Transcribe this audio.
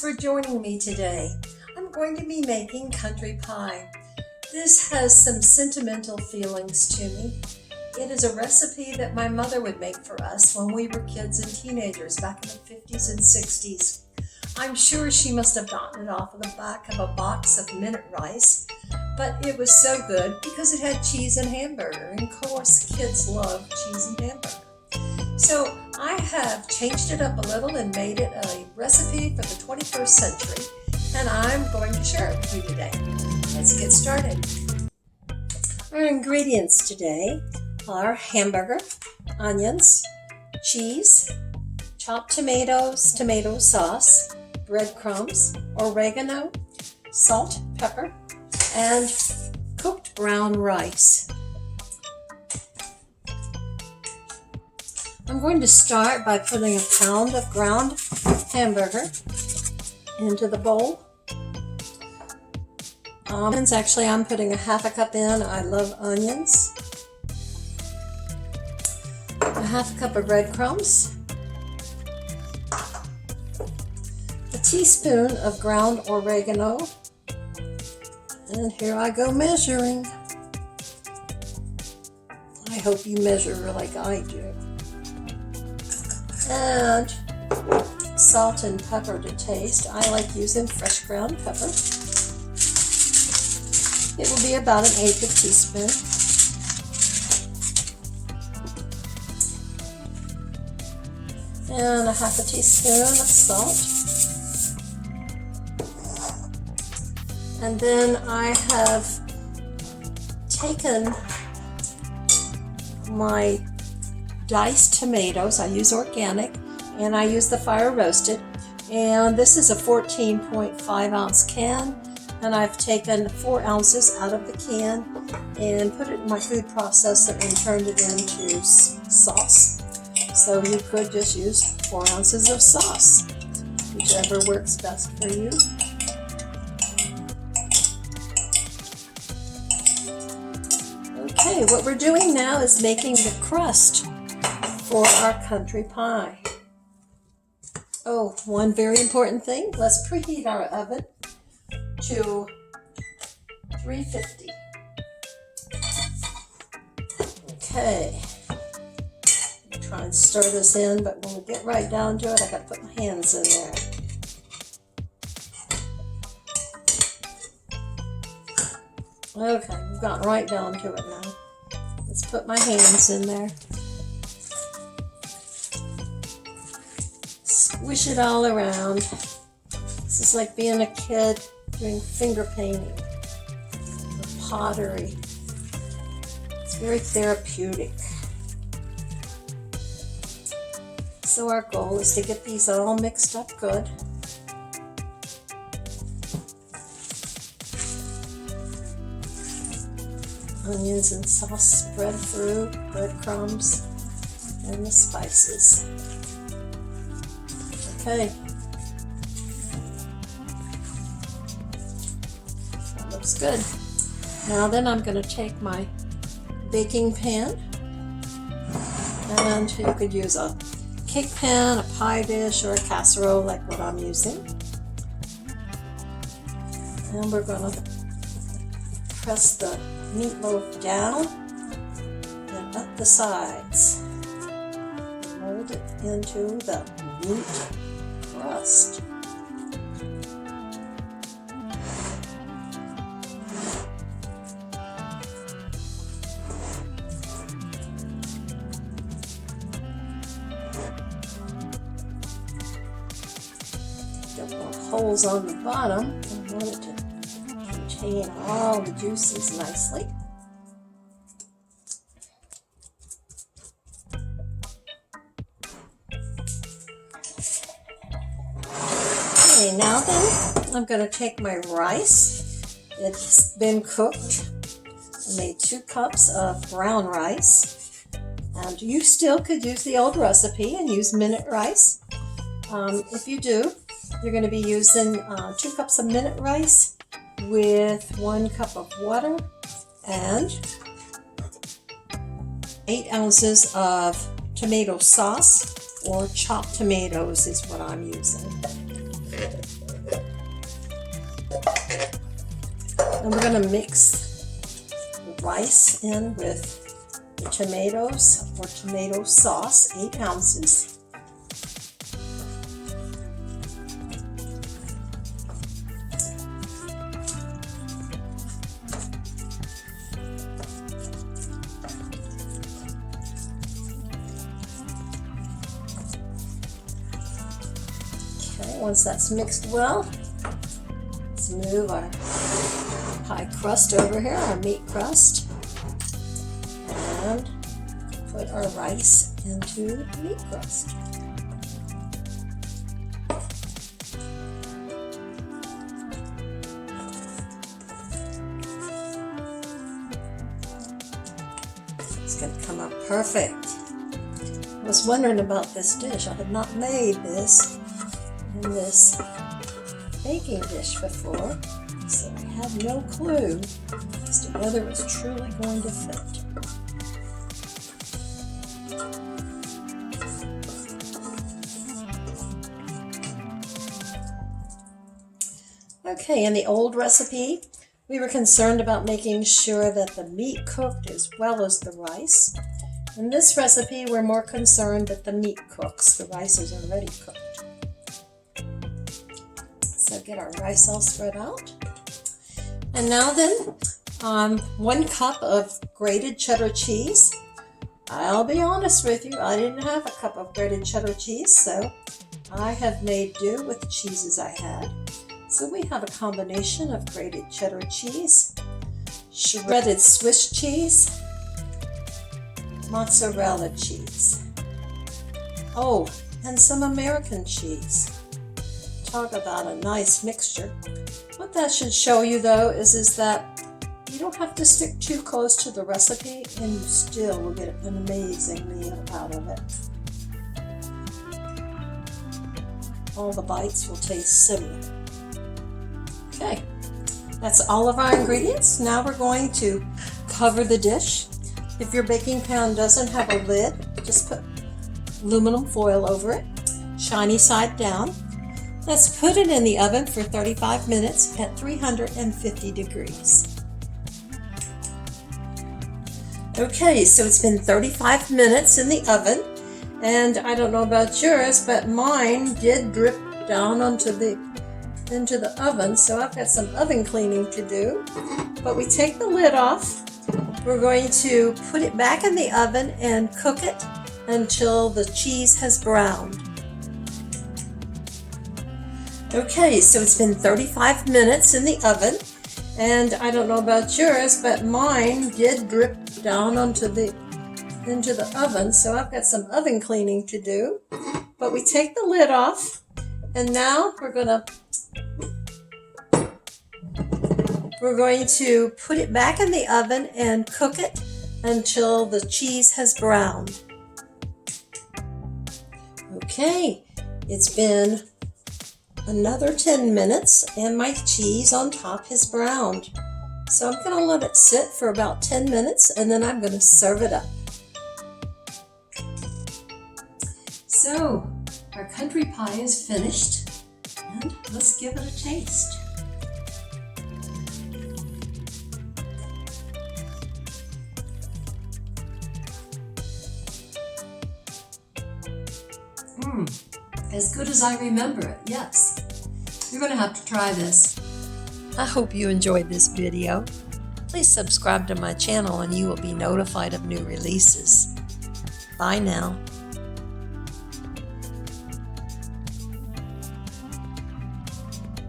for joining me today. I'm going to be making country pie. This has some sentimental feelings to me. It is a recipe that my mother would make for us when we were kids and teenagers back in the 50s and 60s. I'm sure she must have gotten it off of the back of a box of minute rice, but it was so good because it had cheese and hamburger, and of course kids love cheese and hamburger. So I have changed it up a little and made it a recipe for the 21st century, and I'm going to share it with you today. Let's get started. Our ingredients today are hamburger, onions, cheese, chopped tomatoes, tomato sauce, breadcrumbs, oregano, salt, pepper, and cooked brown rice. I'm going to start by putting a pound of ground hamburger into the bowl. Actually, I'm putting a half a cup in. I love onions. A half a cup of breadcrumbs. A teaspoon of ground oregano. And here I go measuring. I hope you measure like I do. And salt and pepper to taste. I like using fresh ground pepper. It will be about 1/8 teaspoon. And 1/2 teaspoon of salt. And then I have taken my diced tomatoes. I use organic, and I use the fire roasted. And this is a 14.5 ounce can, and I've taken 4 ounces out of the can and put it in my food processor and turned it into sauce. So you could just use 4 ounces of sauce, whichever works best for you. Okay, what we're doing now is making the crust for our country pie. Oh, one very important thing. Let's preheat our oven to 350. Okay. Try and stir this in, but when we get right down to it, I gotta put my hands in there. Okay, we've gotten right down to it now. Let's put my hands in there. Squish it all around. This is like being a kid doing finger painting or pottery. It's very therapeutic. So our goal is to get these all mixed up good. Onions and sauce spread through, breadcrumbs, and the spices. Okay. That looks good. Now then I'm going to take my baking pan, and you could use a cake pan, a pie dish, or a casserole like what I'm using. And we're going to press the meatloaf down and up the sides. Mold it into the meat crust. Got more holes on the bottom. I want it to contain all the juices nicely. Okay, now then, I'm going to take my rice. It's been cooked. I made 2 cups of brown rice. And you still could use the old recipe and use minute rice. If you do, you're going to be using 2 cups of minute rice with 1 cup of water and 8 ounces of tomato sauce, or chopped tomatoes is what I'm using. And we're going to mix the rice in with the tomatoes or tomato sauce, 8 ounces. Okay, once that's mixed well, let's move our pie crust over here, our meat crust, and put our rice into the meat crust. It's going to come out perfect. I was wondering about this dish. I had not made this in this baking dish before, so I had no clue as to whether it was truly going to fit. Okay, in the old recipe, we were concerned about making sure that the meat cooked as well as the rice. In this recipe, we're more concerned that the meat cooks. The rice is already cooked. So get our rice all spread out. And now then, 1 cup of grated cheddar cheese. I'll be honest with you, I didn't have a cup of grated cheddar cheese, so I have made do with the cheeses I had. So we have a combination of grated cheddar cheese, shredded Swiss cheese, mozzarella cheese, oh, and some American cheese. Talk about a nice mixture. What that should show you though is that you don't have to stick too close to the recipe and you still will get an amazing meal out of it. All the bites will taste similar. Okay, that's all of our ingredients. Now we're going to cover the dish. If your baking pan doesn't have a lid, just put aluminum foil over it, shiny side down. Let's put it in the oven for 35 minutes at 350 degrees. Okay, so it's been 35 minutes in the oven, and I don't know about yours, but mine did drip down into the oven, so I've got some oven cleaning to do. But we take the lid off. We're going to put it back in the oven and cook it until the cheese has browned. Okay, so it's been 35 minutes in the oven, and I don't know about yours, but mine did drip down into the oven, so I've got some oven cleaning to do. But we take the lid off, and now we're going to put it back in the oven and cook it until the cheese has browned. Okay, it's been another 10 minutes and my cheese on top has browned. So I'm going to let it sit for about 10 minutes and then I'm going to serve it up. So our country pie is finished and let's give it a taste. As good as I remember it, yes. You're going to have to try this. I hope you enjoyed this video. Please subscribe to my channel and you will be notified of new releases. Bye now.